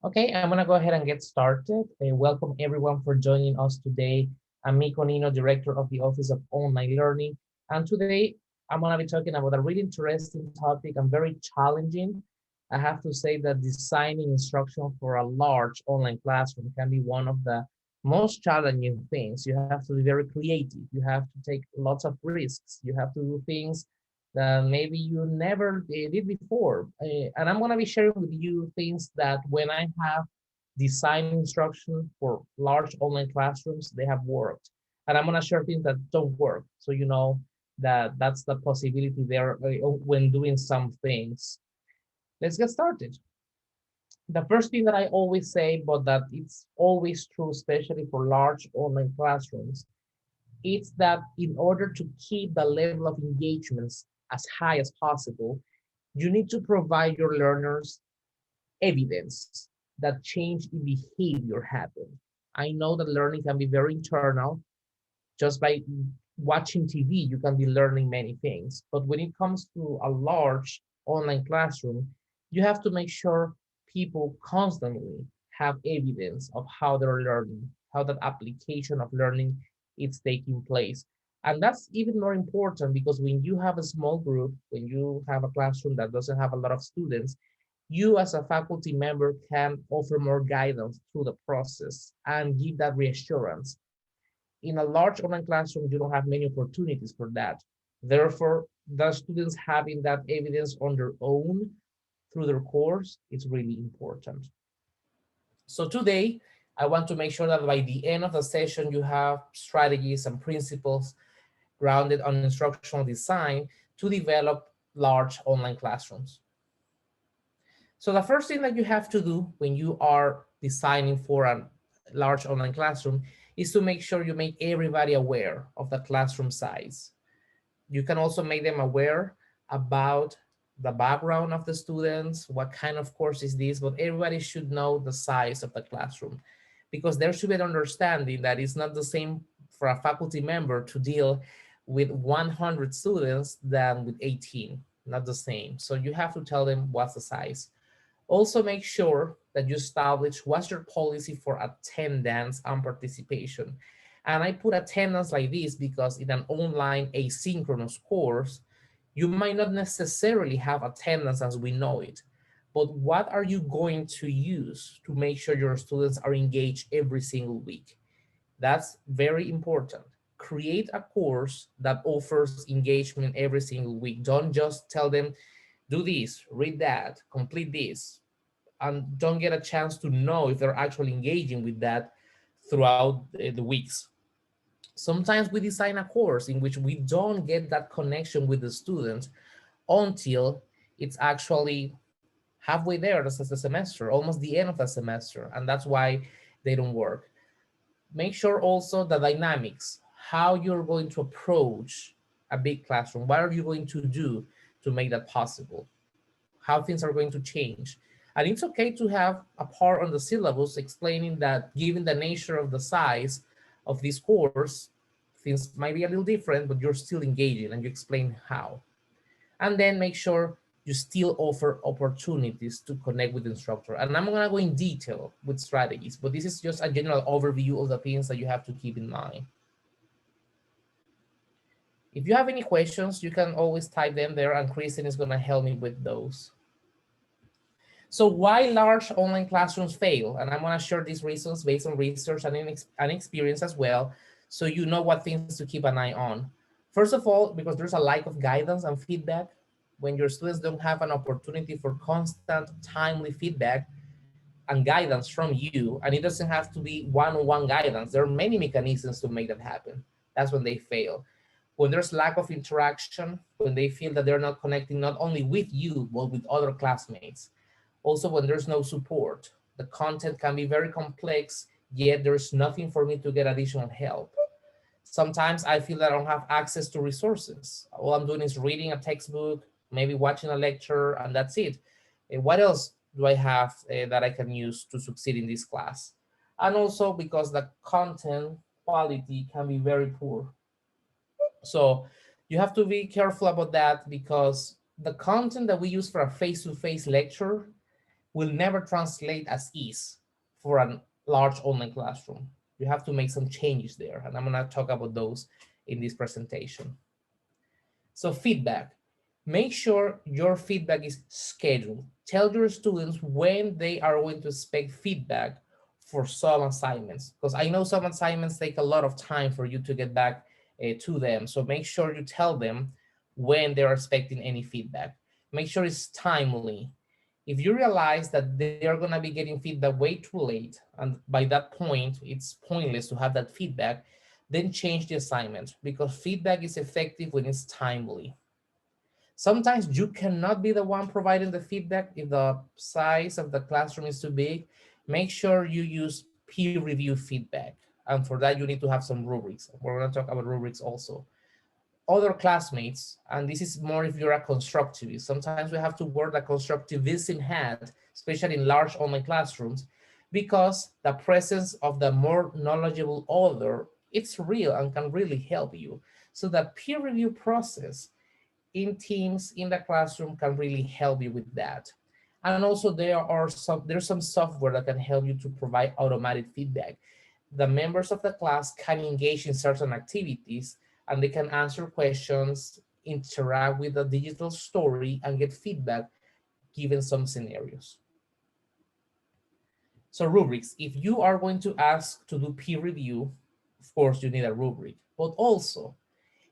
Okay, I'm gonna go ahead and get started. Welcome everyone for joining us today. I'm Miko Nino, Director of the Office of Online Learning. And today I'm gonna be talking about a really interesting topic and very challenging. I have to say that designing instruction for a large online classroom can be one of the most challenging things. You have to be very creative. You have to take lots of risks. You have to do things that maybe you never did before. And I'm going to be sharing with you things that when I have designed instruction for large online classrooms, they have worked. And I'm going to share things that don't work. So you know that that's the possibility there when doing some things. Let's get started. The first thing that I always say, but that it's always true, especially for large online classrooms, it's that in order to keep the level of engagements as high as possible, you need to provide your learners evidence that change in behavior happen. I know that learning can be very internal. Just by watching TV, you can be learning many things. But when it comes to a large online classroom, you have to make sure people constantly have evidence of how they're learning, how that application of learning is taking place. And that's even more important because when you have a small group, when you have a classroom that doesn't have a lot of students, you as a faculty member can offer more guidance through the process and give that reassurance. In a large online classroom, you don't have many opportunities for that. Therefore, the students having that evidence on their own through their course is really important. So today, I want to make sure that by the end of the session, you have strategies and principles grounded on instructional design to develop large online classrooms. So the first thing that you have to do when you are designing for a large online classroom is to make sure you make everybody aware of the classroom size. You can also make them aware about the background of the students, what kind of course is this, but everybody should know the size of the classroom because there should be an understanding that it's not the same for a faculty member to deal with 100 students than with 18, not the same. So you have to tell them what's the size. Also make sure that you establish what's your policy for attendance and participation. And I put attendance like this because in an online asynchronous course, you might not necessarily have attendance as we know it, but what are you going to use to make sure your students are engaged every single week? That's very important. Create a course that offers engagement every single week. Don't just tell them, do this, read that, complete this, and don't get a chance to know if they're actually engaging with that throughout the weeks. Sometimes we design a course in which we don't get that connection with the student until it's actually halfway there, that's the semester, almost the end of the semester, and that's why they don't work. Make sure also the dynamics, how you're going to approach a big classroom, what are you going to do to make that possible, how things are going to change. And it's okay to have a part on the syllabus explaining that given the nature of the size of this course, things might be a little different, but you're still engaging and you explain how. And then make sure you still offer opportunities to connect with the instructor. And I'm gonna go in detail with strategies, but this is just a general overview of the things that you have to keep in mind. If you have any questions, you can always type them there and Kristen is gonna help me with those. So why large online classrooms fail? And I'm gonna share these reasons based on research and experience as well, so you know what things to keep an eye on. First of all, because there's a lack of guidance and feedback. When your students don't have an opportunity for constant, timely feedback and guidance from you, and it doesn't have to be one-on-one guidance, there are many mechanisms to make that happen. That's when they fail. When there's lack of interaction, when they feel that they're not connecting not only with you, but with other classmates. Also, when there's no support, the content can be very complex, yet there's nothing for me to get additional help. Sometimes I feel that I don't have access to resources. All I'm doing is reading a textbook, maybe watching a lecture, and that's it. What else do I have that I can use to succeed in this class? And also because the content quality can be very poor. So you have to be careful about that because the content that we use for a face-to-face lecture will never translate as ease for a large online classroom. You have to make some changes there, and I'm gonna talk about those in this presentation. So feedback. Make sure your feedback is scheduled. Tell your students when they are going to expect feedback for some assignments, because I know some assignments take a lot of time for you to get back to them. So make sure you tell them when they're expecting any feedback. Make sure it's timely. If you realize that they are going to be getting feedback way too late, and by that point it's pointless to have that feedback, then change the assignment, because feedback is effective when it's timely. Sometimes you cannot be the one providing the feedback if the size of the classroom is too big. Make sure you use peer review feedback. And for that, you need to have some rubrics. We're going to talk about rubrics also. Other classmates, and this is more if you're a constructivist. Sometimes we have to wear the constructivism hat, especially in large online classrooms, because the presence of the more knowledgeable other, it's real and can really help you. So the peer review process in teams in the classroom can really help you with that. And also there's some software that can help you to provide automatic feedback. The members of the class can engage in certain activities, and they can answer questions, interact with the digital story, and get feedback given some scenarios. So rubrics, if you are going to ask to do peer review, of course you need a rubric, but also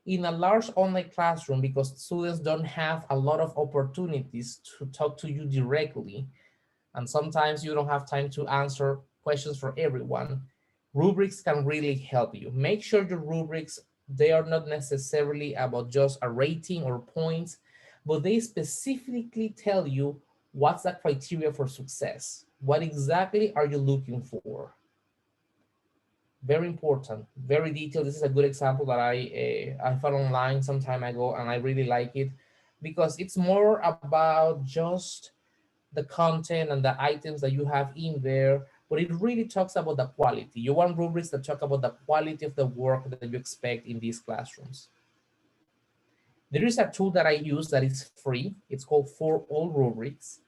in a large online classroom, because students don't have a lot of opportunities to talk to you directly, and sometimes you don't have time to answer questions for everyone, rubrics can really help you. Make sure your rubrics, they are not necessarily about just a rating or points, but they specifically tell you what's the criteria for success. What exactly are you looking for? Very important, very detailed. This is a good example that I found online some time ago, and I really like it because it's more about just the content and the items that you have in there, but it really talks about the quality. You want rubrics that talk about the quality of the work that you expect in these classrooms. There is a tool that I use that is free. It's called For All Rubrics.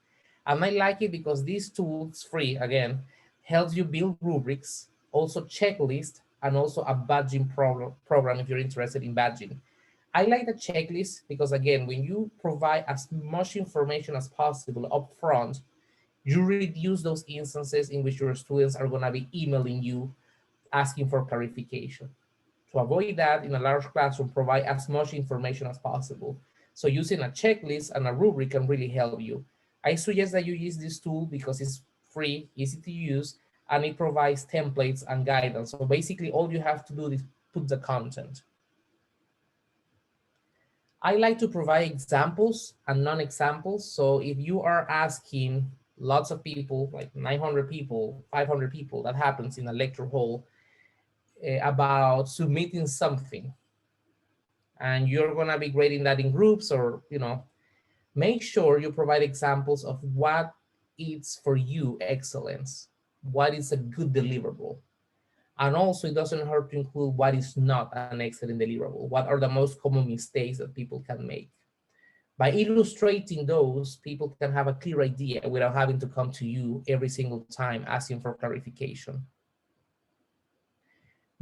And I like it because this tool is free, again, helps you build rubrics, also checklist, and also a badging program if you're interested in badging. I like the checklist because, again, when you provide as much information as possible up front, you reduce those instances in which your students are going to be emailing you asking for clarification. To avoid that, in a large classroom, provide as much information as possible. So using a checklist and a rubric can really help you. I suggest that you use this tool because it's free, easy to use, and it provides templates and guidance. So basically all you have to do is put the content. I like to provide examples and non-examples. So if you are asking lots of people, like 900 people, 500 people, that happens in a lecture hall, about submitting something, and you're going to be grading that in groups, or make sure you provide examples of what is for you excellence, what is a good deliverable. And also it doesn't hurt to include what is not an excellent deliverable, what are the most common mistakes that people can make. By illustrating those, people can have a clear idea without having to come to you every single time asking for clarification.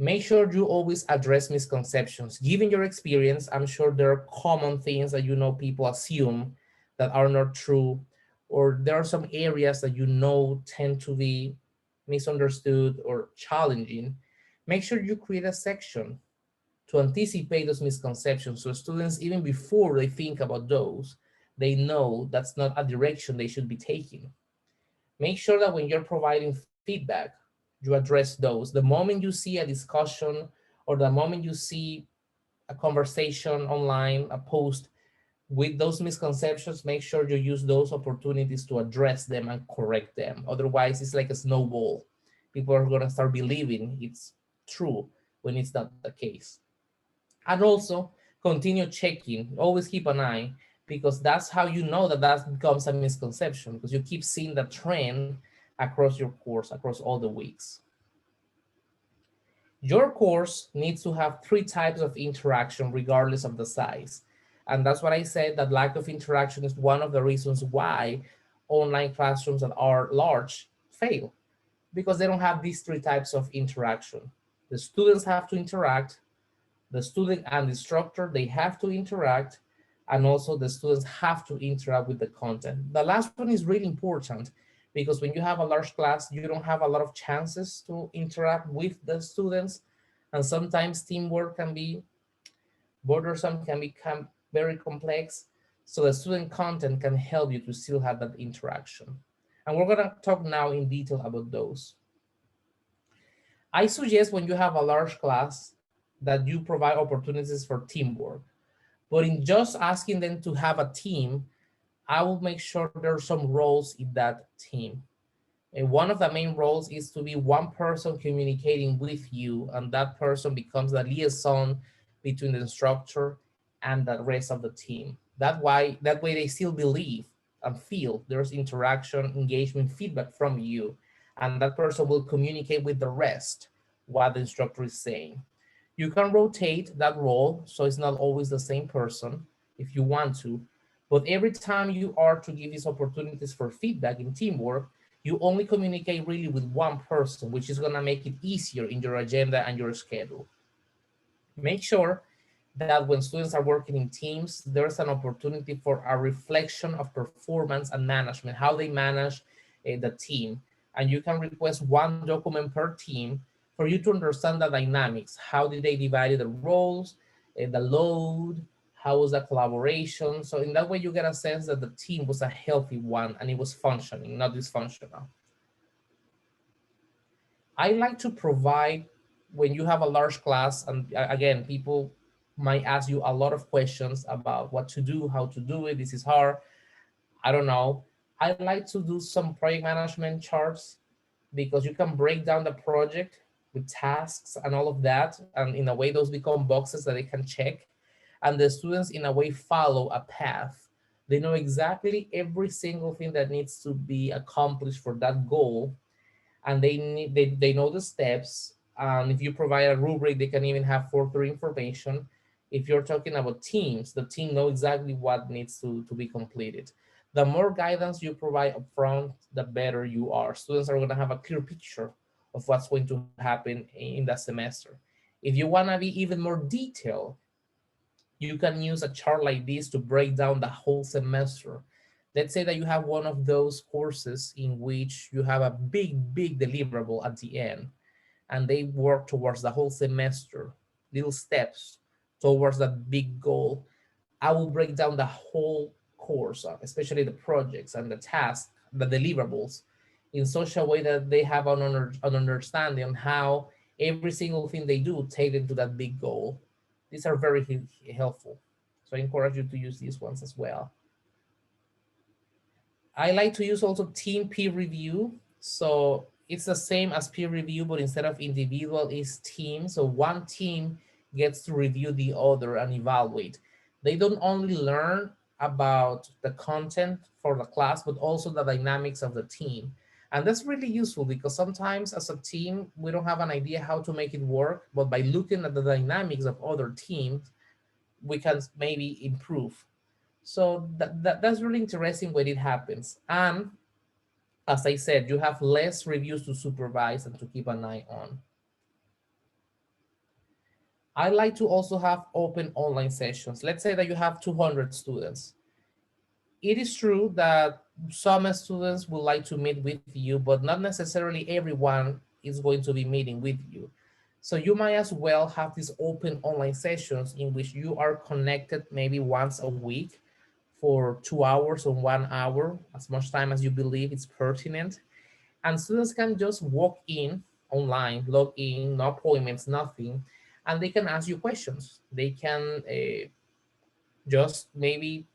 Make sure you always address misconceptions. Given your experience, I'm sure there are common things that people assume that are not true, or there are some areas that tend to be misunderstood or challenging. Make sure you create a section to anticipate those misconceptions, so students, even before they think about those, they know that's not a direction they should be taking. Make sure that when you're providing feedback, you address those. The moment you see a discussion, or the moment you see a conversation online, a post with those misconceptions, make sure you use those opportunities to address them and correct them. Otherwise, it's like a snowball. People are going to start believing it's true when it's not the case. And also continue checking, always keep an eye, because that's how you know that that becomes a misconception, because you keep seeing the trend across your course, across all the weeks. Your course needs to have 3 types of interaction regardless of the size. And that's what I said, that lack of interaction is one of the reasons why online classrooms that are large fail because they don't have these three types of interaction. The students have to interact, the student and the instructor, they have to interact, and also the students have to interact with the content. The last one is really important because when you have a large class, you don't have a lot of chances to interact with the students, and sometimes teamwork can be bothersome, can become very complex. So the student content can help you to still have that interaction. And we're gonna talk now in detail about those. I suggest when you have a large class that you provide opportunities for teamwork. But in just asking them to have a team, I will make sure there are some roles in that team. And one of the main roles is to be one person communicating with you, and that person becomes the liaison between the instructor and the rest of the team. That way they still believe and feel there's interaction, engagement, feedback from you, and that person will communicate with the rest what the instructor is saying. You can rotate that role so it's not always the same person if you want to, but every time you are to give these opportunities for feedback in teamwork, you only communicate really with one person, which is gonna make it easier in your agenda and your schedule. Make sure that when students are working in teams, there's an opportunity for a reflection of performance and management, how they manage the team. And you can request one document per team for you to understand the dynamics. How did they divide the roles, the load, how was the collaboration? So in that way, you get a sense that the team was a healthy one and it was functioning, not dysfunctional. I like to provide when you have a large class, and again, people might ask you a lot of questions about what to do, how to do it. This is hard. I don't know. I like to do some project management charts because you can break down the project with tasks and all of that. And in a way, those become boxes that they can check. And the students, in a way, follow a path. They know exactly every single thing that needs to be accomplished for that goal, and they know the steps. And if you provide a rubric, they can even have further information. If you're talking about teams, the team know exactly what needs to be completed. The more guidance you provide upfront, the better you are. Students are going to have a clear picture of what's going to happen in that semester. If you want to be even more detailed, you can use a chart like this to break down the whole semester. Let's say that you have one of those courses in which you have a big deliverable at the end, and they work towards the whole semester, little steps towards that big goal. I will break down the whole course, especially the projects and the tasks, the deliverables, in such a way that they have an understanding on how every single thing they do take them to that big goal. These are very helpful. So I encourage you to use these ones as well. I like to use also team peer review. So it's the same as peer review, but instead of individual, it's team. So one team gets to review the other and evaluate. They don't only learn about the content for the class, but also the dynamics of the team. And that's really useful because sometimes as a team, we don't have an idea how to make it work, but by looking at the dynamics of other teams, we can maybe improve. So that's really interesting when it happens. And as I said, you have less reviews to supervise and to keep an eye on. I like to also have open online sessions. Let's say that you have 200 students. It is true that some students would like to meet with you, but not necessarily everyone is going to be meeting with you. So you might as well have these open online sessions in which you are connected maybe once a week for 2 hours or 1 hour, as much time as you believe it's pertinent. And students can just walk in online, log in, no appointments, nothing, and they can ask you questions. They can just maybe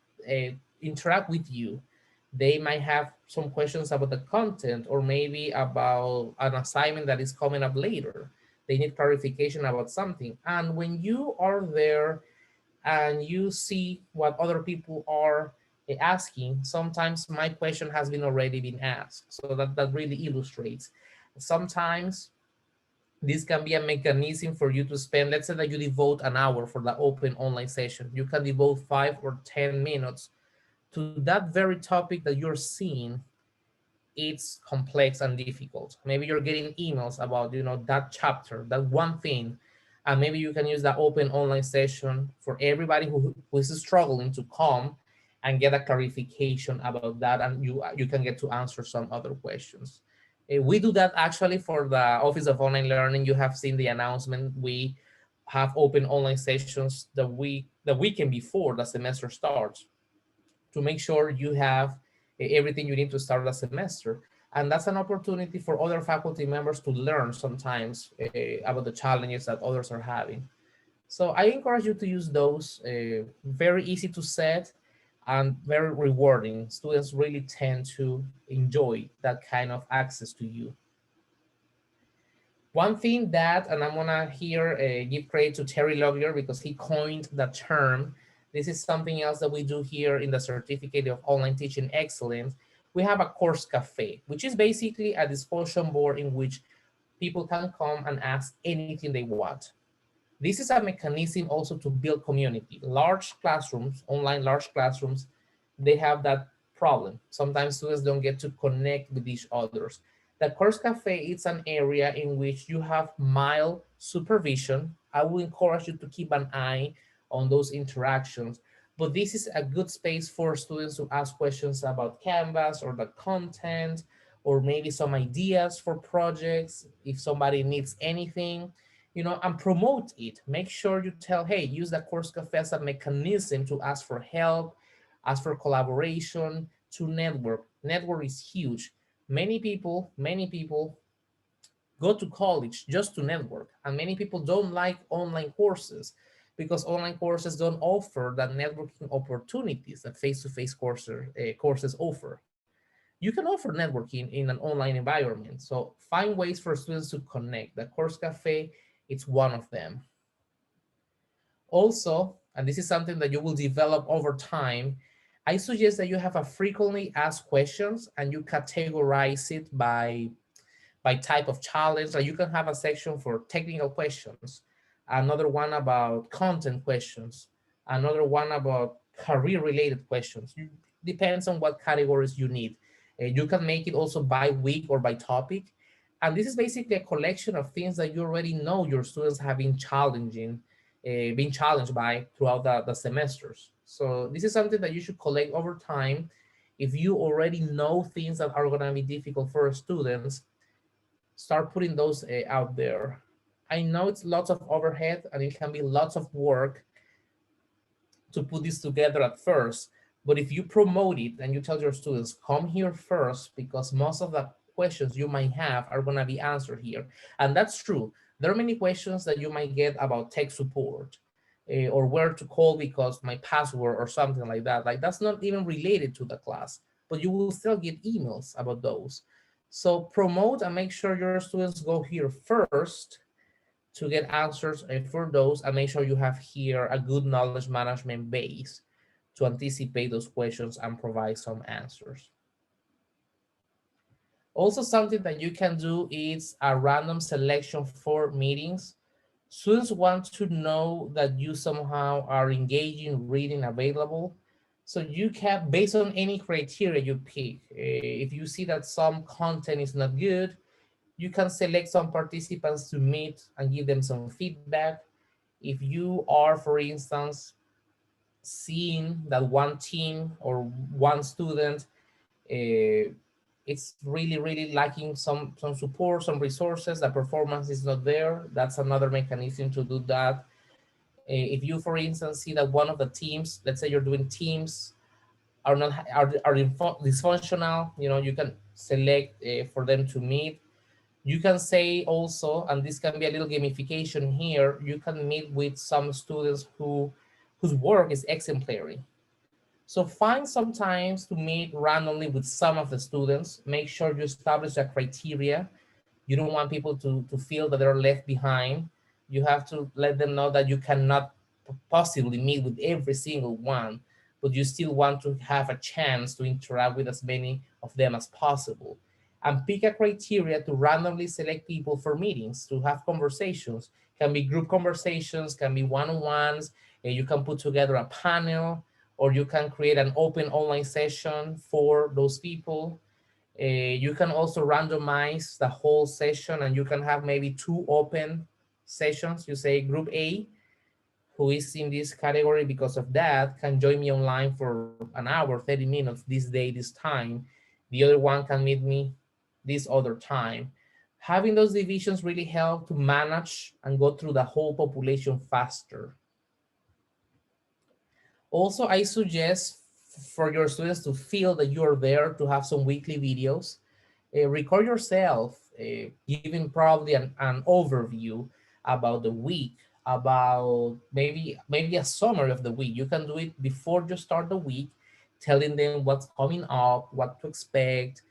interact with you. They might have some questions about the content or maybe about an assignment that is coming up later. They need clarification about something. And when you are there and you see what other people are asking, sometimes my question has been already been asked. So that really illustrates. Sometimes this can be a mechanism for you to spend, let's say that you devote an hour for the open online session. You can devote 5 or 10 minutes to that very topic that you're seeing, it's complex and difficult. Maybe you're getting emails about, that chapter, that one thing, and maybe you can use that open online session for everybody who is struggling to come and get a clarification about that, and you can get to answer some other questions. We do that actually for the Office of Online Learning. You have seen the announcement. We have open online sessions the weekend before the semester starts to make sure you have everything you need to start the semester. And that's an opportunity for other faculty members to learn sometimes about the challenges that others are having. So I encourage you to use those. Very easy to set and very rewarding. Students really tend to enjoy that kind of access to you. One thing that, and I'm gonna here give credit to Terry Logier because he coined the term. This is something else that we do here in the Certificate of Online Teaching Excellence. We have a course cafe, which is basically a discussion board in which people can come and ask anything they want. This is a mechanism also to build community. Large classrooms, online large classrooms, they have that problem. Sometimes students don't get to connect with each others. The course cafe is an area in which you have mild supervision. I will encourage you to keep an eye on those interactions. But this is a good space for students to ask questions about Canvas or the content, or maybe some ideas for projects, if somebody needs anything, and promote it. Make sure you tell, hey, use the course cafe as a mechanism to ask for help, ask for collaboration, to network. Network is huge. Many people go to college just to network, and many people don't like online courses because online courses don't offer the networking opportunities that face-to-face courses offer. You can offer networking in an online environment, so find ways for students to connect. The course cafe, it's one of them. Also, and this is something that you will develop over time, I suggest that you have a frequently asked questions and you categorize it by type of challenge. Like you can have a section for technical questions, another one about content questions, another one about career related questions. Depends on what categories you need. You can make it also by week or by topic. And this is basically a collection of things that you already know your students have been challenged by throughout the semesters. So this is something that you should collect over time. If you already know things that are going to be difficult for students, start putting those out there. I know it's lots of overhead and it can be lots of work to put this together at first, but if you promote it and you tell your students, come here first, because most of the questions you might have are going to be answered here. And that's true. There are many questions that you might get about tech support or where to call because my password or something like that. Like that's not even related to the class, but you will still get emails about those. So promote and make sure your students go here first to get answers for those, and make sure you have here a good knowledge management base to anticipate those questions and provide some answers. Also, something that you can do is a random selection for meetings. Students want to know that you somehow are engaging, reading, available. So you can, based on any criteria you pick, if you see that some content is not good, you can select some participants to meet and give them some feedback. If you are, for instance, seeing that one team or one student, it's really lacking some support, some resources, the performance is not there, that's another mechanism to do that. If you, for instance, see that one of the teams, let's say you're doing teams, are not are dysfunctional, you can select for them to meet. You can say also, and this can be a little gamification here, you can meet with some students whose work is exemplary. So find some times to meet randomly with some of the students. Make sure you establish a criteria. You don't want people to feel that they're left behind. You have to let them know that you cannot possibly meet with every single one, but you still want to have a chance to interact with as many of them as possible. And pick a criteria to randomly select people for meetings, to have conversations. Can be group conversations, can be one-on-ones, and you can put together a panel, or you can create an open online session for those people. You can also randomize the whole session, and you can have maybe two open sessions. You say group A, who is in this category because of that, can join me online for an hour, 30 minutes, this day, this time. The other one can meet me this other time. Having those divisions really help to manage and go through the whole population faster. Also, I suggest for your students to feel that you're there, to have some weekly videos. Record yourself, giving probably an overview about the week, about maybe a summary of the week. You can do it before you start the week, telling them what's coming up, what to expect,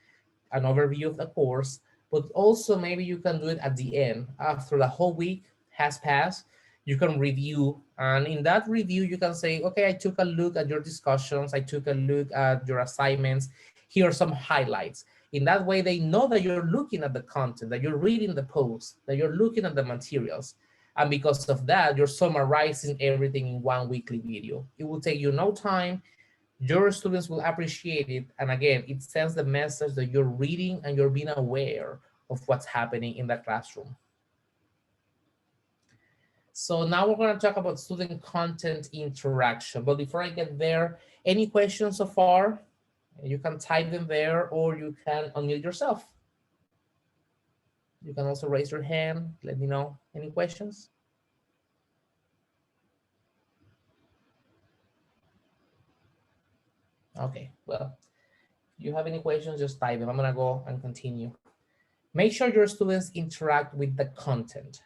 an overview of the course, but also maybe you can do it at the end. After the whole week has passed, you can review. And in that review, you can say, okay, I took a look at your discussions, I took a look at your assignments. Here are some highlights. In that way, they know that you're looking at the content, that you're reading the post, that you're looking at the materials. And because of that, you're summarizing everything in one weekly video. It will take you no time. Your students will appreciate it. And again, it sends the message that you're reading and you're being aware of what's happening in the classroom. So now we're going to talk about student content interaction. But before I get there, any questions so far? You can type them there, or you can unmute yourself. You can also raise your hand. Let me know. Any questions? Okay, well, if you have any questions, just type them. I'm going to go and continue. Make sure your students interact with the content.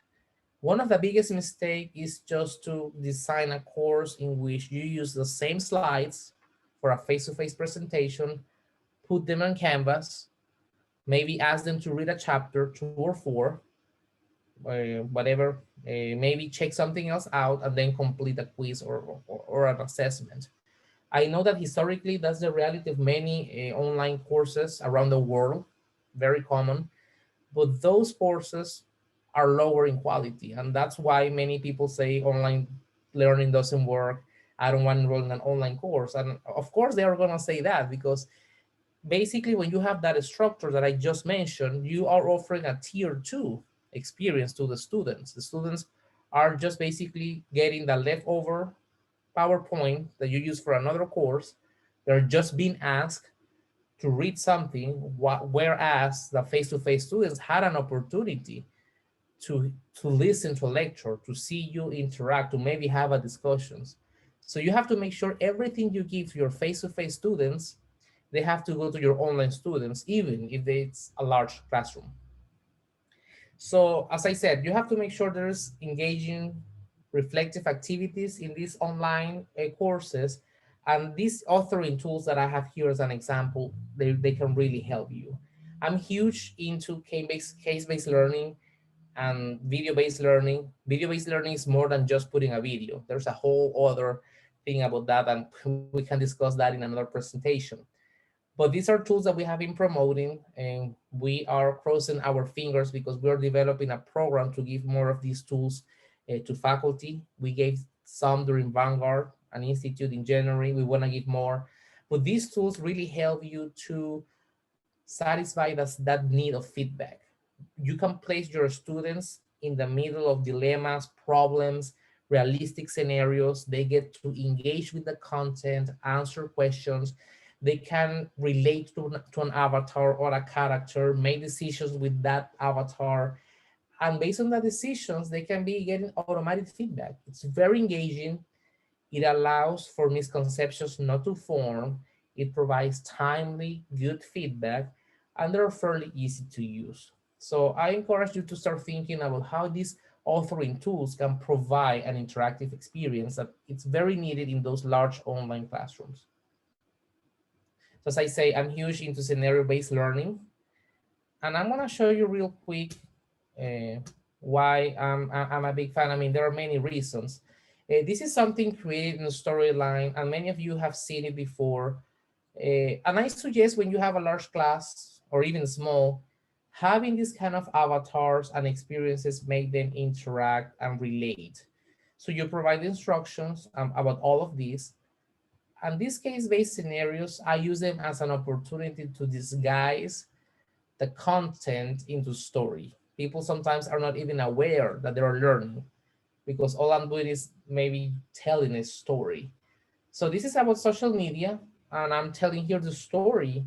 One of the biggest mistakes is just to design a course in which you use the same slides for a face-to-face presentation, put them on Canvas, maybe ask them to read a chapter, 2 or 4, whatever, maybe check something else out, and then complete a quiz or an assessment. I know that historically that's the reality of many online courses around the world, very common, but those courses are lower in quality. And that's why many people say online learning doesn't work. I don't want to enroll in an online course. And of course, they are going to say that because basically, when you have that structure that I just mentioned, you are offering a tier 2 experience to the students. The students are just basically getting the leftover PowerPoint that you use for another course. They're just being asked to read something, whereas the face-to-face students had an opportunity to listen to a lecture, to see you interact, to maybe have a discussions. So you have to make sure everything you give to your face-to-face students, they have to go to your online students, even if it's a large classroom. So as I said, you have to make sure there's engaging, reflective activities in these online courses. And these authoring tools that I have here as an example, they can really help you. I'm huge into case-based learning and video-based learning. Video-based learning is more than just putting a video. There's a whole other thing about that, and we can discuss that in another presentation. But these are tools that we have been promoting, and we are crossing our fingers because we are developing a program to give more of these tools to faculty. We gave some during Vanguard, an institute in January. We want to give more. But these tools really help you to satisfy that need of feedback. You can place your students in the middle of dilemmas, problems, realistic scenarios. They get to engage with the content, answer questions. They can relate to an avatar or a character, make decisions with that avatar. And based on the decisions, they can be getting automatic feedback. It's very engaging. It allows for misconceptions not to form. It provides timely, good feedback, and they're fairly easy to use. So I encourage you to start thinking about how these authoring tools can provide an interactive experience that it's very needed in those large online classrooms. So as I say, I'm huge into scenario-based learning, and I'm gonna show you real quick uh, why I'm a big fan. I mean, there are many reasons. This is something created in a storyline, and many of you have seen it before. And I suggest when you have a large class or even small, having these kind of avatars and experiences make them interact and relate. So you provide instructions about all of these, And these case-based scenarios, I use them as an opportunity to disguise the content into story. People sometimes are not even aware that they're learning because all I'm doing is maybe telling a story. So this is about social media, and I'm telling here the story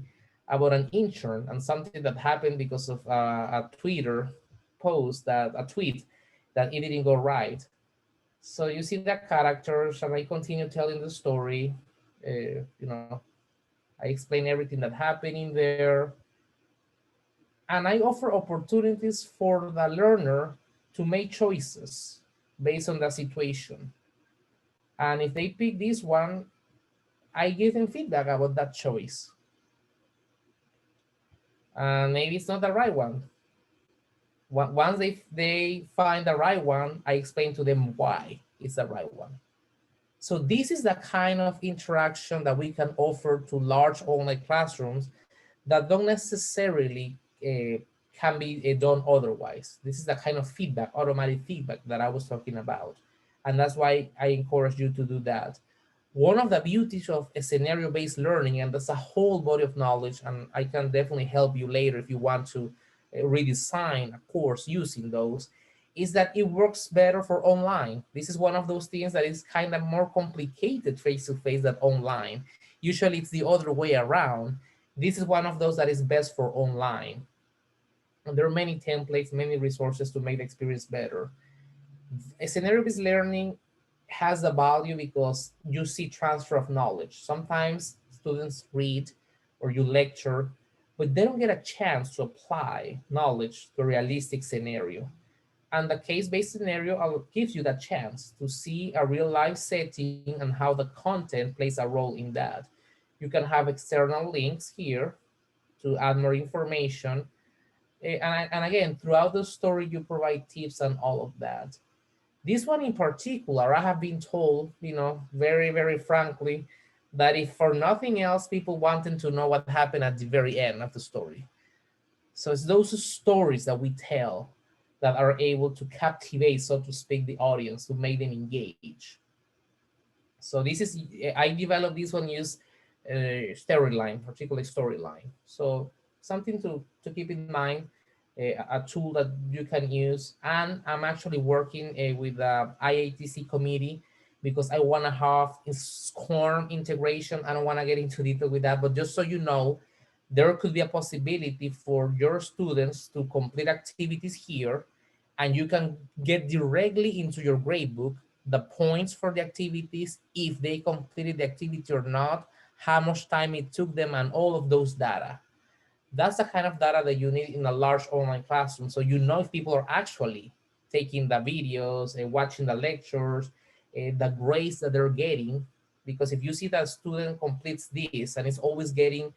about an intern and something that happened because of a Twitter post, that a tweet that it didn't go right. So you see that characters, and I continue telling the story. You know, I explain everything that happened in there, and I offer opportunities for the learner to make choices based on the situation. And if they pick this one, I give them feedback about that choice. And maybe it's not the right one. Once they find the right one, I explain to them why it's the right one. So this is the kind of interaction that we can offer to large online classrooms that don't necessarily can be done otherwise. This is the kind of feedback, automatic feedback that I was talking about. And that's why I encourage you to do that. One of the beauties of a scenario-based learning, and that's a whole body of knowledge, and I can definitely help you later if you want to redesign a course using those, is that it works better for online. This is one of those things that is kind of more complicated face-to-face than online. Usually it's the other way around. This is one of those that is best for online. And there are many templates, many resources to make the experience better. A scenario-based learning has a value because you see transfer of knowledge. Sometimes students read or you lecture, but they don't get a chance to apply knowledge to a realistic scenario. And the case-based scenario gives you that chance to see a real life setting and how the content plays a role in that. You can have external links here to add more information. And again, throughout the story, you provide tips and all of that. This one in particular, I have been told, very, very frankly, that if for nothing else, people wanting to know what happened at the very end of the story. So it's those stories that we tell that are able to captivate, so to speak, the audience, to make them engage. So this is, I developed this one use storyline, particularly storyline. So something to keep in mind, a tool that you can use. And I'm actually working with the IATC committee because I want to have SCORM integration. I don't want to get into detail with that, but just so you know, there could be a possibility for your students to complete activities here, and you can get directly into your gradebook the points for the activities, if they completed the activity or not, how much time it took them, and all of those data. That's the kind of data that you need in a large online classroom. So you know if people are actually taking the videos and watching the lectures, the grades that they're getting. Because if you see that a student completes this and is always getting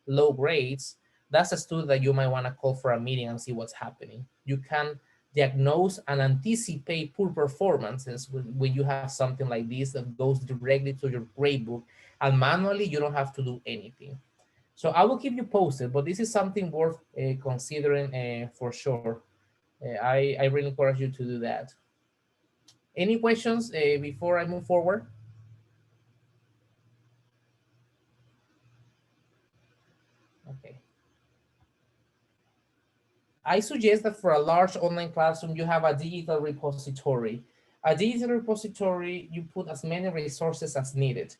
low grades, that's a student that you might want to call for a meeting and see what's happening. You can diagnose and anticipate poor performances when you have something like this that goes directly to your gradebook, and manually you don't have to do anything. So I will keep you posted, but this is something worth considering for sure. I really encourage you to do that. Any questions before I move forward? Okay. I suggest that for a large online classroom, you have a digital repository. A digital repository, you put as many resources as needed.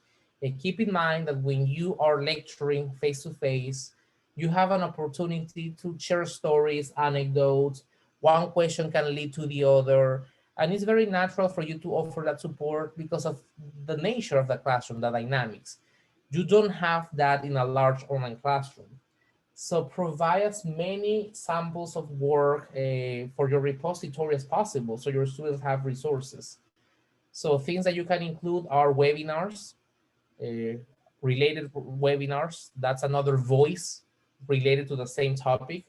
Keep in mind that when you are lecturing face-to-face, you have an opportunity to share stories, anecdotes. One question can lead to the other. And it's very natural for you to offer that support because of the nature of the classroom, the dynamics. You don't have that in a large online classroom. So provide as many samples of work for your repository as possible so your students have resources. So things that you can include are webinars, uh, related webinars. That's another voice related to the same topic.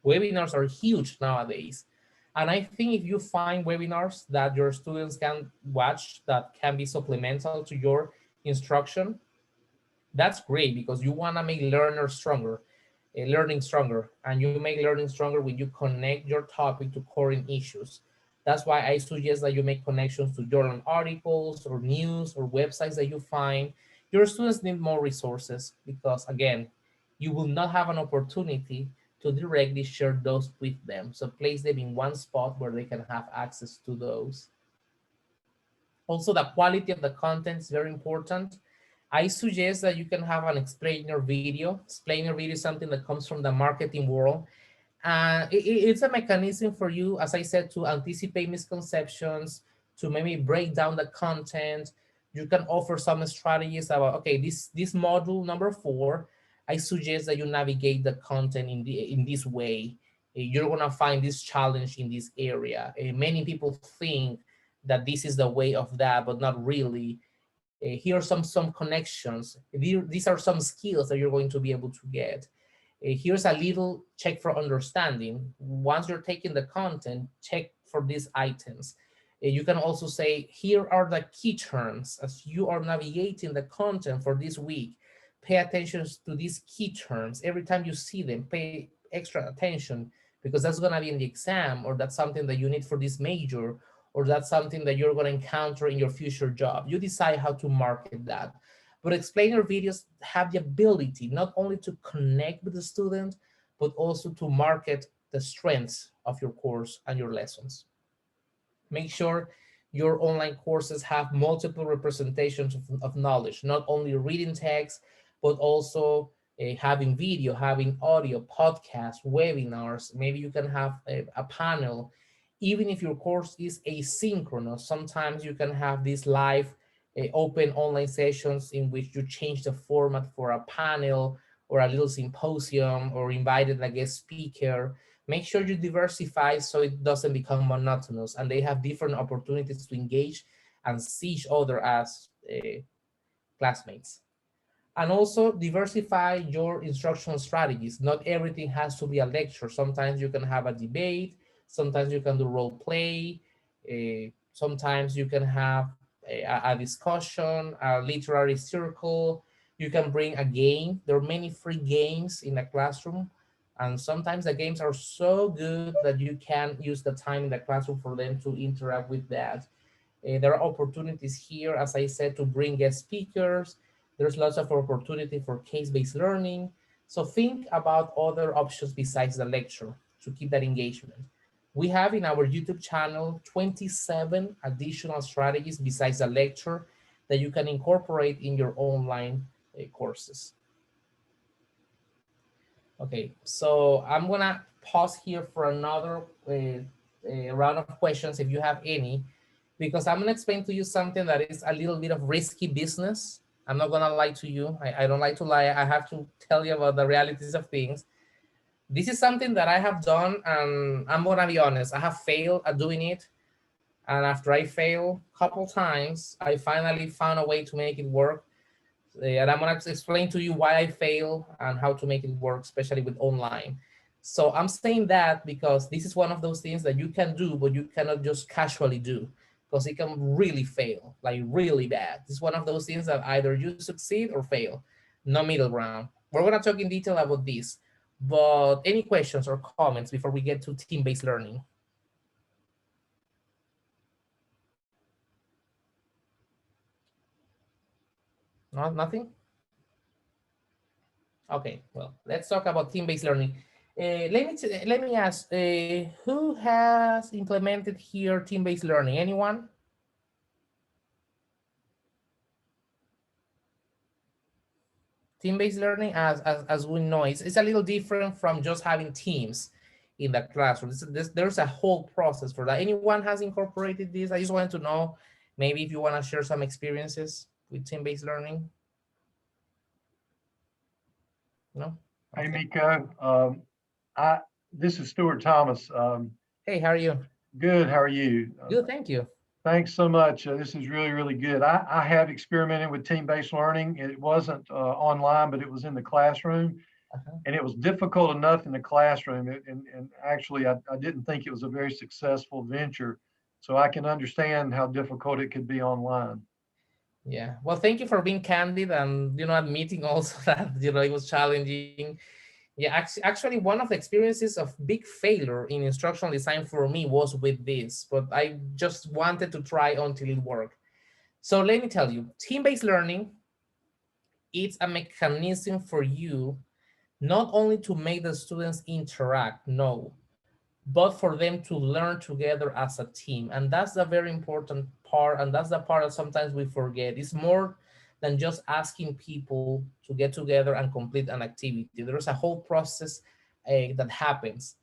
Webinars are huge nowadays. And I think if you find webinars that your students can watch that can be supplemental to your instruction, that's great because you want to make learners stronger, learning stronger, and you make learning stronger when you connect your topic to current issues. That's why I suggest that you make connections to journal articles or news or websites that you find. Your students need more resources because, again, you will not have an opportunity to directly share those with them. So place them in one spot where they can have access to those. Also, the quality of the content is very important. I suggest that you can have an explainer video. Explainer video is something that comes from the marketing world. It's a mechanism for you, as I said, to anticipate misconceptions, to maybe break down the content. You can offer some strategies about, okay, this module number 4, I suggest that you navigate the content in this way. You're gonna find this challenge in this area. Many people think that this is the way of that, but not really. Here are some connections. These are some skills that you're going to be able to get. Here's a little check for understanding. Once you're taking the content, check for these items. You can also say, here are the key terms as you are navigating the content for this week. Pay attention to these key terms. Every time you see them, pay extra attention because that's going to be in the exam, or that's something that you need for this major, or that's something that you're going to encounter in your future job. You decide how to market that. But explainer videos have the ability not only to connect with the student, but also to market the strengths of your course and your lessons. Make sure your online courses have multiple representations of knowledge, not only reading text, but also having video, having audio, podcasts, webinars. Maybe you can have a panel. Even if your course is asynchronous, sometimes you can have these live open online sessions in which you change the format for a panel or a little symposium or invited a guest speaker. Make sure you diversify so it doesn't become monotonous and they have different opportunities to engage and see each other as classmates. And also diversify your instructional strategies. Not everything has to be a lecture. Sometimes you can have a debate, sometimes you can do role play, sometimes you can have a discussion, a literary circle. You can bring a game. There are many free games in the classroom, and sometimes the games are so good that you can use the time in the classroom for them to interact with that. There are opportunities here, as I said, to bring guest speakers. There's lots of opportunity for case-based learning. So think about other options besides the lecture to keep that engagement. We have in our YouTube channel 27 additional strategies besides the lecture that you can incorporate in your online courses. Okay, so I'm gonna pause here for another round of questions if you have any, because I'm gonna explain to you something that is a little bit of risky business. I'm not gonna lie to you. I don't like to lie. I have to tell you about the realities of things. This is something that I have done, and I'm gonna be honest, I have failed at doing it. And after I failed a couple times, I finally found a way to make it work. And I'm gonna explain to you why I fail and how to make it work, especially with online. So I'm saying that because this is one of those things that you can do, but you cannot just casually do because it can really fail, like really bad. It's one of those things that either you succeed or fail, no middle ground. We're gonna talk in detail about this, but any questions or comments before we get to team-based learning? No, nothing? Okay, well, let's talk about team-based learning. Let me ask, who has implemented here team-based learning? Anyone? Team-based learning, as we know, it's a little different from just having teams in the classroom. There's a whole process for that. Anyone has incorporated this? I just wanted to know, maybe if you want to share some experiences with team-based learning. No? Hey, Okay. Miko. This is Stuart Thomas. Hey, how are you? Good. How are you? Good, thank you. Thanks so much. This is really, really good. I have experimented with team-based learning. It wasn't online, but it was in the classroom. Uh-huh. And it was difficult enough in the classroom. And actually, I didn't think it was a very successful venture. So I can understand how difficult it could be online. Yeah, well, thank you for being candid and admitting also that it was challenging. Yeah, actually, one of the experiences of big failure in instructional design for me was with this, but I just wanted to try until it worked. So let me tell you, team-based learning It's a mechanism for you not only to make the students interact, no, but for them to learn together as a team. And that's the very important part. And that's the part that sometimes we forget. It's more than just asking people to get together and complete an activity. There's a whole process that happens.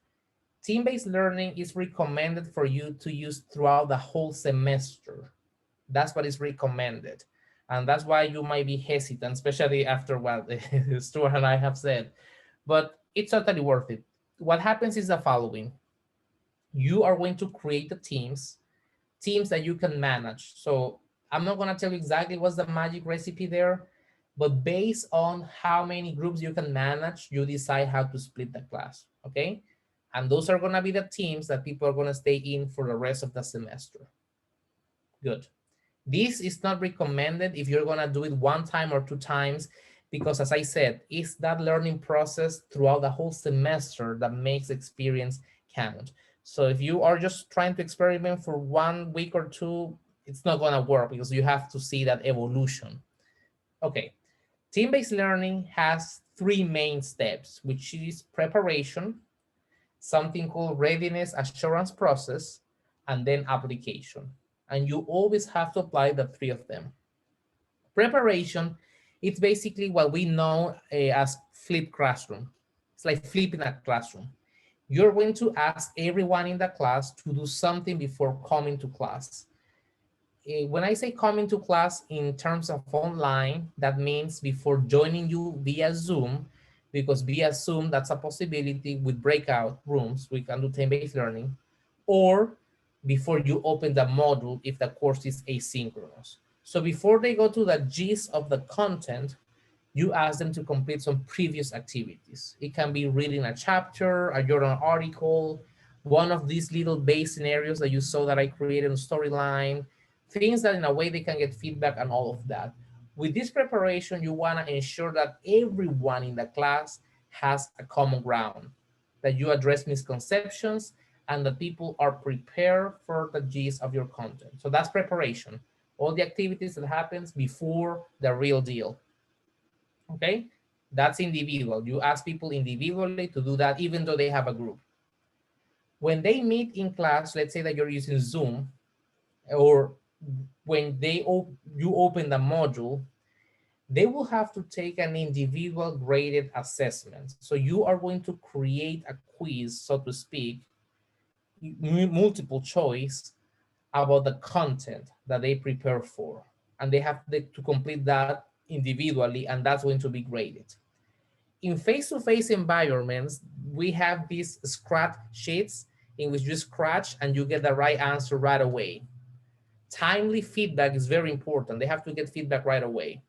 Team-based learning is recommended for you to use throughout the whole semester. That's what is recommended. And that's why you might be hesitant, especially after what Stuart and I have said. But it's totally worth it. What happens is the following. You are going to create the teams that you can manage. So I'm not going to tell you exactly what's the magic recipe there, but based on how many groups you can manage, you decide how to split the class. Okay. And those are going to be the teams that people are going to stay in for the rest of the semester. Good. This is not recommended if you're going to do it one time or two times, because as I said, it's that learning process throughout the whole semester that makes experience count. So if you are just trying to experiment for 1 week or two, it's not going to work because you have to see that evolution. Okay. Team-based learning has three main steps, which is preparation, something called readiness assurance process, and then application. And you always have to apply the three of them. Preparation, it's basically what we know as flipped classroom. It's like flipping a classroom. You're going to ask everyone in the class to do something before coming to class. When I say coming to class in terms of online, that means before joining you via Zoom, because via Zoom, that's a possibility with breakout rooms, we can do team-based learning, or before you open the module if the course is asynchronous. So before they go to the gist of the content, you ask them to complete some previous activities. It can be reading a chapter, a journal article, one of these little base scenarios that you saw that I created in Storyline, things that in a way they can get feedback and all of that. With this preparation, you want to ensure that everyone in the class has a common ground, that you address misconceptions and that people are prepared for the gist of your content. So that's preparation, all the activities that happens before the real deal. Okay, that's individual. You ask people individually to do that even though they have a group. When they meet in class, let's say that you're using Zoom, or when you open the module, they will have to take an individual graded assessment. So you are going to create a quiz, so to speak, multiple choice about the content that they prepare for. And they have to complete that individually, and that's going to be graded. In face-to-face environments, we have these scratch sheets in which you scratch and you get the right answer right away. Timely feedback is very important. They have to get feedback right away.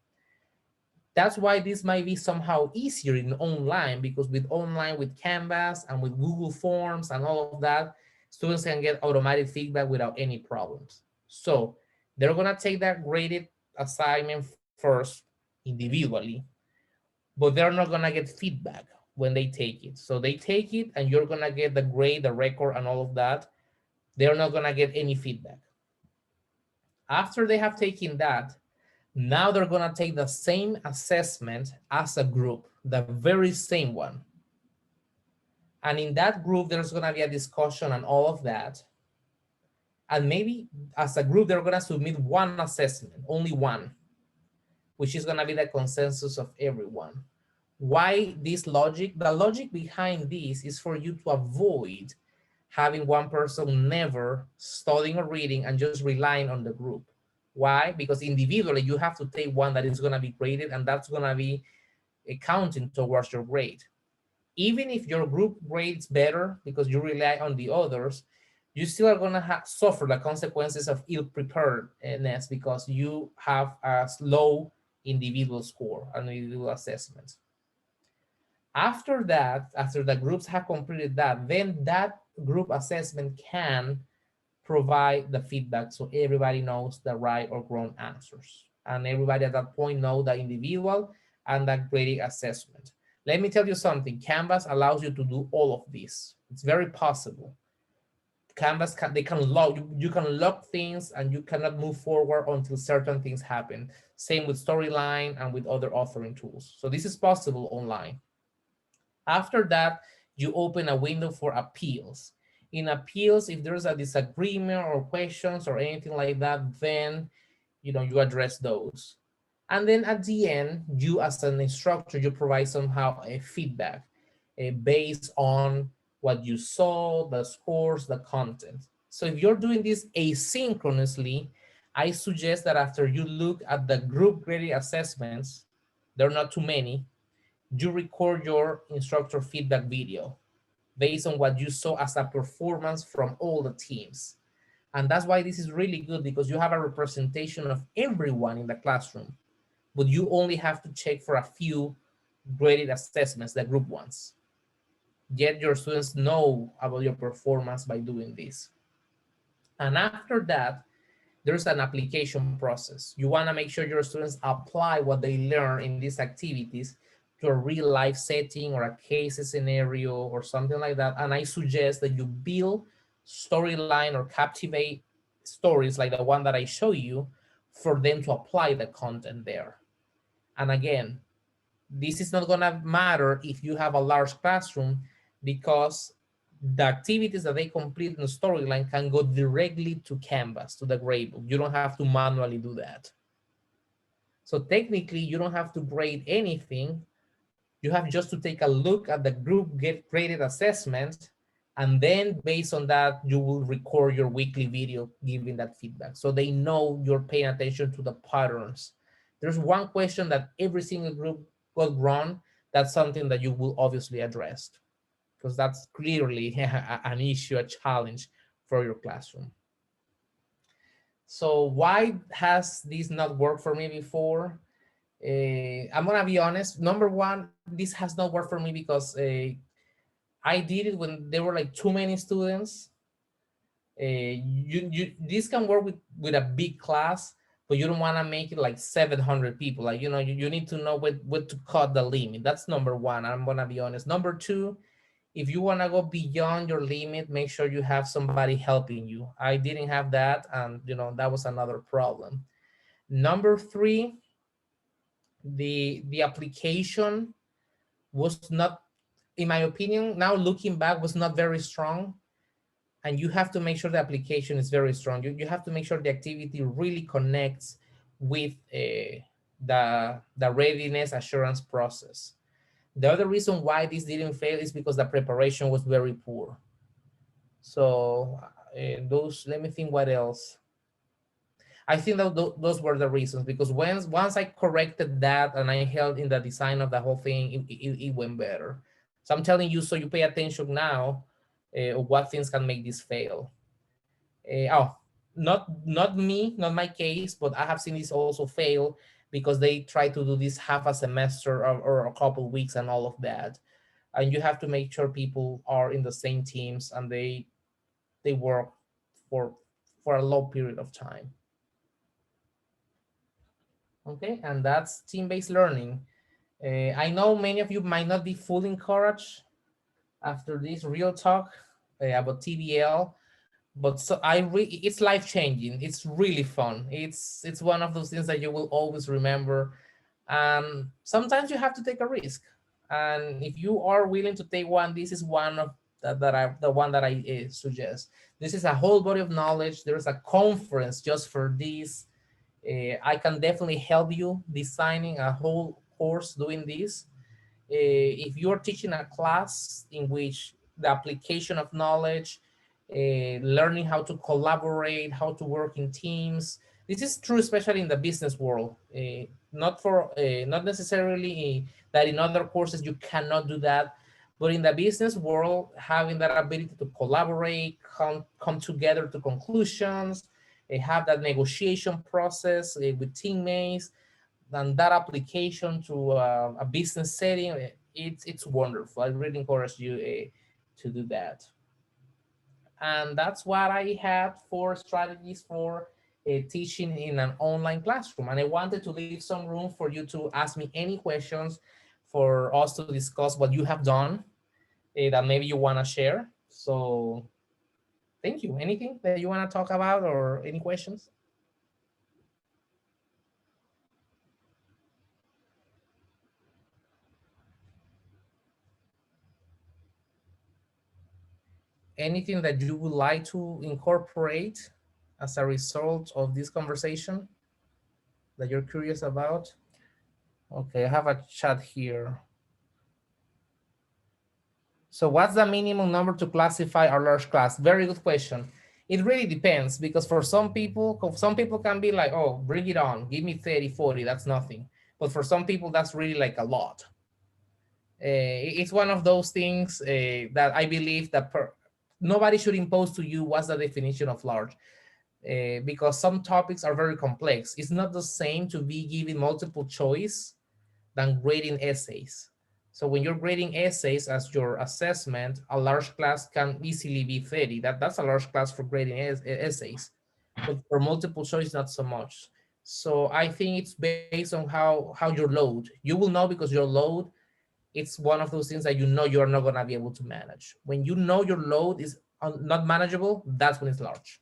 That's why this might be somehow easier in online, because with online, with Canvas and with Google Forms and all of that, students can get automatic feedback without any problems. So they're gonna take that graded assignment first individually, but they're not gonna get feedback when they take it. So they take it and you're gonna get the grade, the record and all of that. They're not gonna get any feedback. After they have taken that, now they're gonna take the same assessment as a group, the very same one. And in that group, there's gonna be a discussion and all of that. And maybe as a group, they're gonna submit one assessment, only one, which is gonna be the consensus of everyone. Why this logic? The logic behind this is for you to avoid having one person never studying or reading and just relying on the group. Why? Because individually you have to take one that is going to be graded, and that's going to be accounting towards your grade. Even if your group grades better because you rely on the others, you still are going to suffer the consequences of ill preparedness because you have a low individual score, an individual assessment. After that, after the groups have completed that, then that group assessment can provide the feedback so everybody knows the right or wrong answers. And everybody at that point know the individual and the grading assessment. Let me tell you something, Canvas allows you to do all of this. It's very possible. Canvas they can lock you can lock things and you cannot move forward until certain things happen. Same with Storyline and with other authoring tools. So this is possible online. After that, you open a window for appeals. In appeals, if there's a disagreement or questions or anything like that, then you address those. And then at the end, you as an instructor, you provide somehow a feedback based on what you saw, the scores, the content. So if you're doing this asynchronously, I suggest that after you look at the group graded assessments, there are not too many, you record your instructor feedback video based on what you saw as a performance from all the teams. And that's why this is really good, because you have a representation of everyone in the classroom, but you only have to check for a few graded assessments, the group ones. Yet your students know about your performance by doing this. And after that, there's an application process. You want to make sure your students apply what they learn in these activities to a real life setting or a case scenario or something like that. And I suggest that you build storyline or captivate stories like the one that I show you for them to apply the content there. And again, this is not going to matter if you have a large classroom, because the activities that they complete in the storyline can go directly to Canvas, to the gradebook. You don't have to manually do that. So technically, you don't have to grade anything. You have just to take a look at the group get graded assessment, and then based on that, you will record your weekly video giving that feedback. So they know you're paying attention to the patterns. There's one question that every single group got wrong. That's something that you will obviously address, because that's clearly an issue, a challenge for your classroom. So why has this not worked for me before? I'm gonna be honest. Number one, this has not worked for me because I did it when there were like too many students. This can work with a big class, but you don't want to make it like 700 people. Like, you need to know what to cut the limit. That's number one. I'm gonna be honest. Number two, if you want to go beyond your limit, make sure you have somebody helping you. I didn't have that, and that was another problem. Number three, the application was not, in my opinion, now looking back, was not very strong. And you have to make sure the application is very strong. You have to make sure the activity really connects with the readiness assurance process. The other reason why this didn't fail is because the preparation was very poor. So those, let me think what else. I think that those were the reasons, because once I corrected that and I held in the design of the whole thing, it went better. So I'm telling you, so you pay attention now what things can make this fail. Oh, not me, not my case, but I have seen this also fail because they try to do this half a semester or a couple weeks and all of that. And you have to make sure people are in the same teams and they work for a long period of time. Okay, and that's team-based learning. I know many of you might not be fully encouraged after this real talk about TBL, but it's life-changing. It's really fun. It's one of those things that you will always remember. Sometimes you have to take a risk, and if you are willing to take one, this is one of the one that I suggest. This is a whole body of knowledge. There's a conference just for this. I can definitely help you designing a whole course doing this. If you're teaching a class in which the application of knowledge, learning how to collaborate, how to work in teams, this is true especially in the business world. Not necessarily that in other courses you cannot do that, but in the business world, having that ability to collaborate, come together to conclusions, have that negotiation process with teammates, and that application to a business setting, it's wonderful. I really encourage you to do that. And that's what I had for strategies for teaching in an online classroom. And I wanted to leave some room for you to ask me any questions, for us to discuss what you have done that maybe you want to share. So Thank you. Anything that you want to talk about or any questions? Anything that you would like to incorporate as a result of this conversation that you're curious about? Okay, I have a chat here. So what's the minimum number to classify a large class? Very good question. It really depends because for some people can be like, oh, bring it on, give me 30, 40, that's nothing. But for some people, that's really like a lot. It's one of those things that I believe that nobody should impose to you what's the definition of large, because some topics are very complex. It's not the same to be given multiple choice than grading essays. So when you're grading essays as your assessment, a large class can easily be 30. That's a large class for grading essays. But for multiple choice, not so much. So I think it's based on how your load. You will know because your load, it's one of those things that you know you're not gonna be able to manage. When you know your load is not manageable, that's when it's large.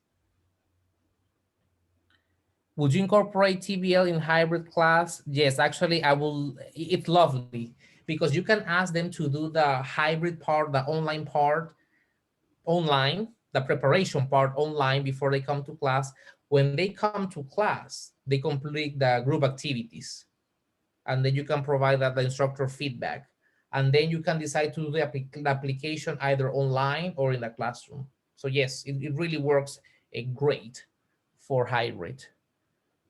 Would you incorporate TBL in hybrid class? Yes, actually, I will. It's lovely because you can ask them to do the hybrid part, the online part online, the preparation part online before they come to class. When they come to class, they complete the group activities, and then you can provide that the instructor feedback, and then you can decide to do the application either online or in the classroom. So yes, it really works great for hybrid.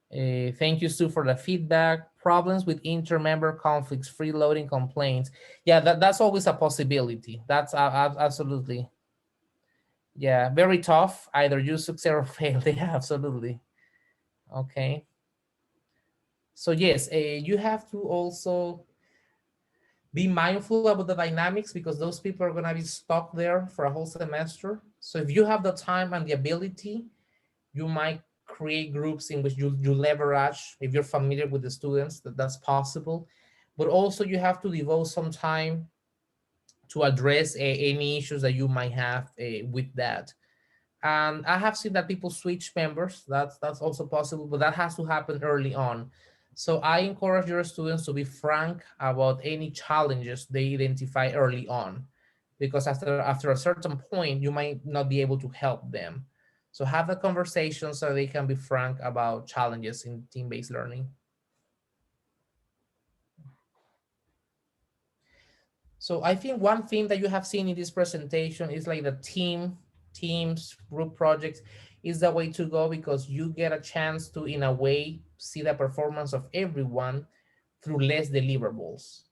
Thank you, Sue, for the feedback. Problems with inter-member conflicts, freeloading complaints. Yeah, that's always a possibility. That's absolutely, yeah, very tough. Either you succeed or fail. Yeah, absolutely. Okay. So yes, you have to also be mindful about the dynamics because those people are gonna be stuck there for a whole semester. So if you have the time and the ability, you might create groups in which you leverage if you're familiar with the students that's possible, but also you have to devote some time to address any issues that you might have with that. And I have seen that people switch members. That's also possible, but that has to happen early on. So I encourage your students to be frank about any challenges they identify early on, because after a certain point, you might not be able to help them. So have a conversation so they can be frank about challenges in team-based learning. So I think one thing that you have seen in this presentation is like the teams, group projects is the way to go because you get a chance to, in a way, see the performance of everyone through less deliverables.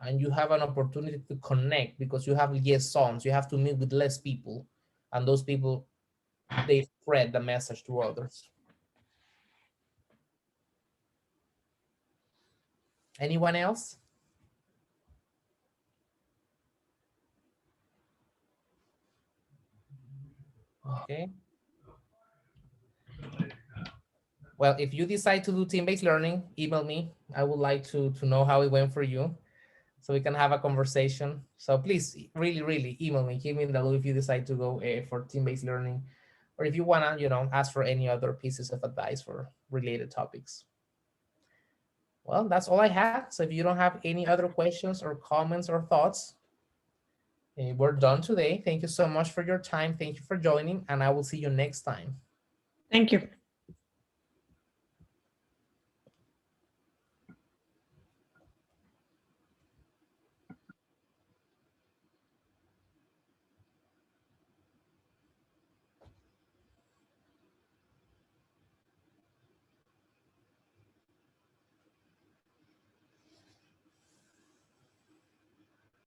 And you have an opportunity to connect because you have liaisons, you have to meet with less people. And those people, they spread the message to others. Anyone else? Okay. Well, if you decide to do team-based learning, email me. I would like to know how it went for you so we can have a conversation. So please, really, really email me. Give me the loop if you decide to go for team-based learning, or if you wanna, ask for any other pieces of advice for related topics. Well, that's all I had. So if you don't have any other questions or comments or thoughts, we're done today. Thank you so much for your time. Thank you for joining, and I will see you next time. Thank you.